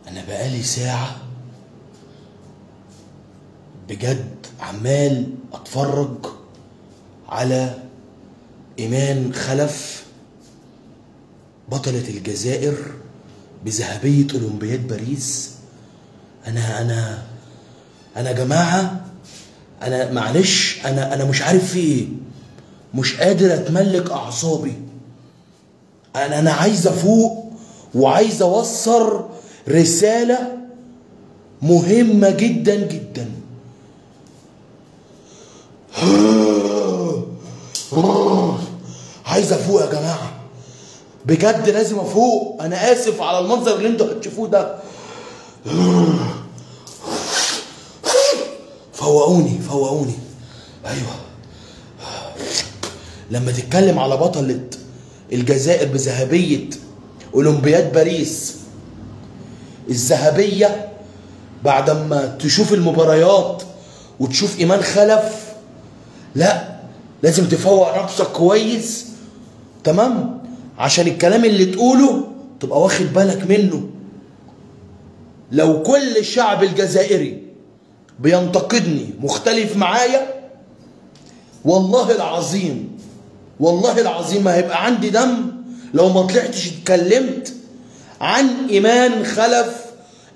انا بقالي ساعة بجد عمال اتفرج على ايمان خلف بطلة الجزائر بذهبية اولمبياد باريس. انا يا جماعة، انا معلش، انا مش عارف في ايه، مش قادر اتملك اعصابي. انا عايز افوق وعايز اوصل رسالة مهمة جدا جدا. عايز افوق يا جماعة، بجد لازم افوق. انا اسف على المنظر اللي انتوا هتشوفوه ده. فوقوني فوقوني. ايوه، لما تتكلم على بطلة الجزائر بذهبية اولمبياد باريس الذهبية، بعد ما تشوف المباريات وتشوف ايمان خلف، لا لازم تفوق نفسك كويس، تمام؟ عشان الكلام اللي تقوله تبقى واخد بالك منه. لو كل الشعب الجزائري بينتقدني مختلف معايا، والله العظيم والله العظيم ما هيبقى عندي دم لو ما طلعتش اتكلمت عن ايمان خلف،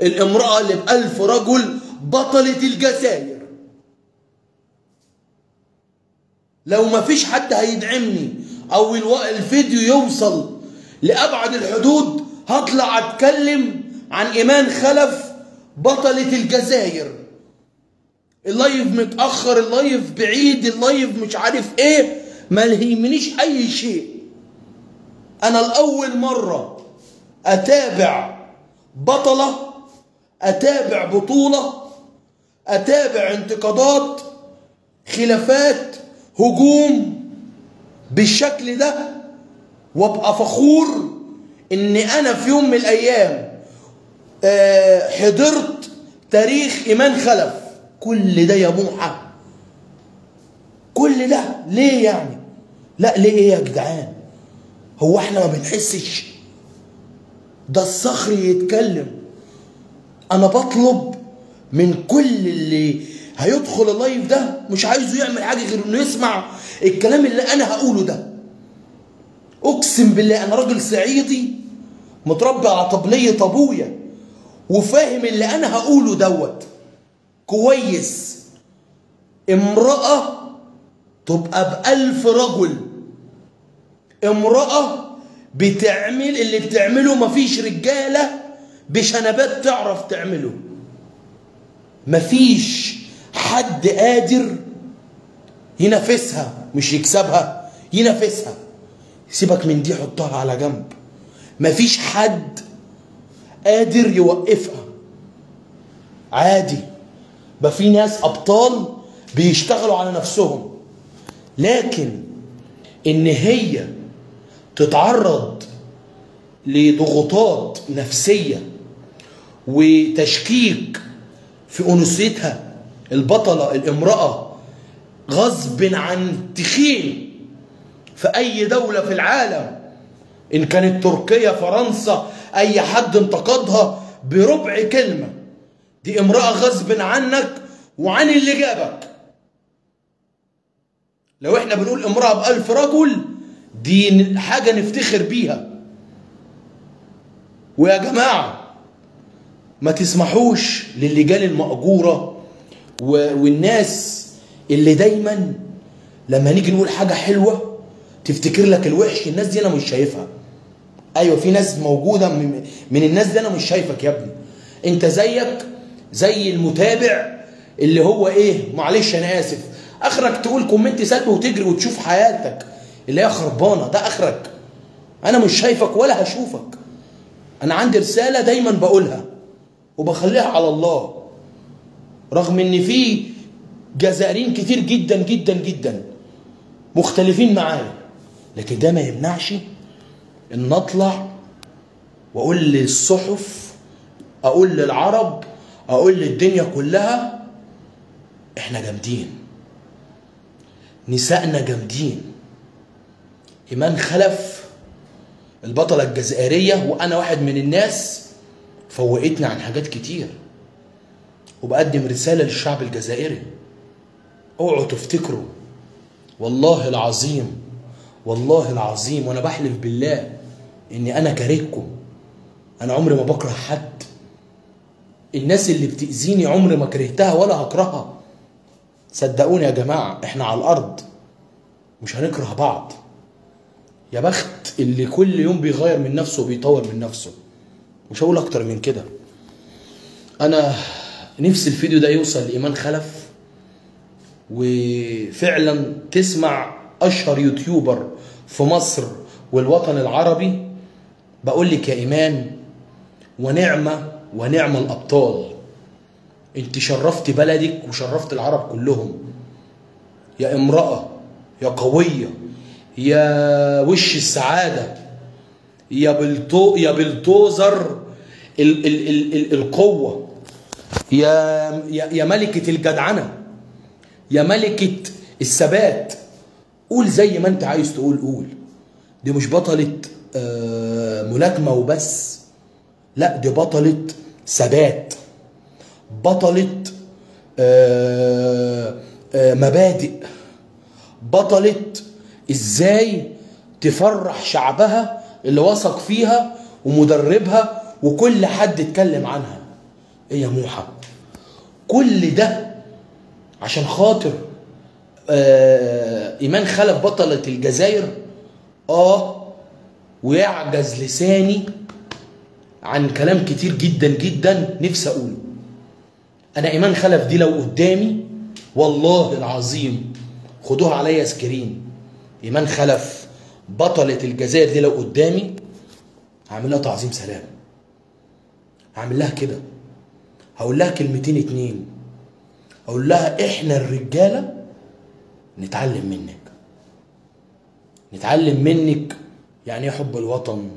الامرأة اللي ب1000 رجل بطلة الجزائر. لو ما فيش حد هيدعمني او الفيديو يوصل لابعد الحدود، هطلع اتكلم عن ايمان خلف بطلة الجزائر. اللايف متأخر، اللايف بعيد، اللايف مش عارف ايه، ما يهمنيش اي شيء. انا الاول مرة اتابع بطلة، اتابع بطولة، اتابع انتقادات، خلافات، هجوم بالشكل ده، وابقى فخور ان انا في يوم من الايام حضرت تاريخ ايمان خلف. كل ده يا موحى، كل ده ليه يعني؟ لا ليه ايه يا جدعان؟ هو احنا ما بنحسش؟ ده الصخر يتكلم. انا بطلب من كل اللي هيدخل اللايف ده، مش عايزه يعمل حاجه غير انه يسمع الكلام اللي انا هقوله ده. اقسم بالله انا راجل صعيدي متربي على طبلية ابويا، وفاهم اللي انا هقوله دوت كويس. امرأة تبقى ب1000 رجل، امرأة بتعمل اللي بتعمله مفيش رجالة بشنبات تعرف تعمله. مفيش حد قادر ينافسها، مش يكسبها، ينافسها. سيبك من دي، حطها على جنب. مفيش حد قادر يوقفها. عادي، بقى في ناس ابطال بيشتغلوا على نفسهم، لكن ان هي تتعرض لضغوطات نفسية وتشكيك في انوثتها، البطلة الامرأة غصب عن تخين في اي دولة في العالم، ان كانت تركيا، فرنسا، اي حد انتقدها بربع كلمة، دي امرأة غصب عنك وعن اللي جابك. لو احنا بنقول امرأة ب1000 رجل، دي حاجة نفتخر بيها. ويا جماعة ما تسمحوش للجان المأجورة والناس اللي دايما لما نيجي نقول حاجة حلوة تفتكر لك الوحش. الناس دي انا مش شايفها. ايوه في ناس موجودة من الناس دي انا مش شايفك يا ابني. انت زيك زي المتابع اللي هو ايه، معلش انا اسف، اخرك تقول كومنت سلبي وتجري وتشوف حياتك اللي هي خربانه. ده اخرك. انا مش شايفك ولا هشوفك. انا عندي رساله دايما بقولها وبخليها على الله، رغم ان في جزائريين كتير جدا جدا جدا مختلفين معايا، لكن ده ما يمنعش ان اطلع واقول للصحف، اقول للعرب، اقول للدنيا كلها احنا جامدين، نسائنا جامدين. ايمان خلف البطلة الجزائرية، وانا واحد من الناس فوقتنا عن حاجات كتير. وبقدم رسالة للشعب الجزائري، اوعوا تفتكروا، والله العظيم والله العظيم وانا بحلف بالله اني انا كارهكم. انا عمري ما بكره حد. الناس اللي بتأذيني عمري ما كرهتها ولا هكرهها. صدقوني يا جماعة، احنا على الارض مش هنكره بعض. يا بخت اللي كل يوم بيغير من نفسه وبيطور من نفسه. مش هقول اكتر من كده. انا نفسي الفيديو ده يوصل لإيمان خلف، وفعلا تسمع اشهر يوتيوبر في مصر والوطن العربي. بقول لك يا ايمان، ونعمة الابطال، انت شرفت بلدك وشرفت العرب كلهم. يا امرأة، يا قوية، يا وش السعادة، يا بلطوزر القوة، يا ملكة الجدعنة، يا ملكة الثبات. قول زي ما انت عايز تقول، قول. دي مش بطلة ملاكمة وبس، لا دي بطلة ثبات، بطلة مبادئ، بطلة ازاي تفرح شعبها اللي وثق فيها ومدربها وكل حد اتكلم عنها. ايه يا موحى؟ كل ده عشان خاطر ايمان خلف بطلة الجزائر. ويعجز لساني عن كلام كتير جدا جدا نفسي اقوله. انا ايمان خلف دي لو قدامي والله العظيم، خدوها عليا سكرين، ايمان خلف بطلة الجزائر دي لو قدامي هعمل لها تعظيم سلام. هعمل لها كده، هقول لها كلمتين اتنين، اقول لها احنا الرجاله نتعلم منك، نتعلم منك يعني ايه حب الوطن،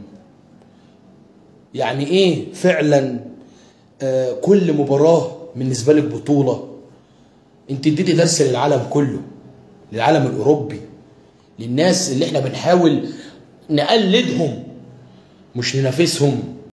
يعني ايه فعلا كل مباراه بالنسبه لك بطوله. انت اديتي درس للعالم كله، للعالم الاوروبي، للناس اللي احنا بنحاول نقلدهم مش ننافسهم.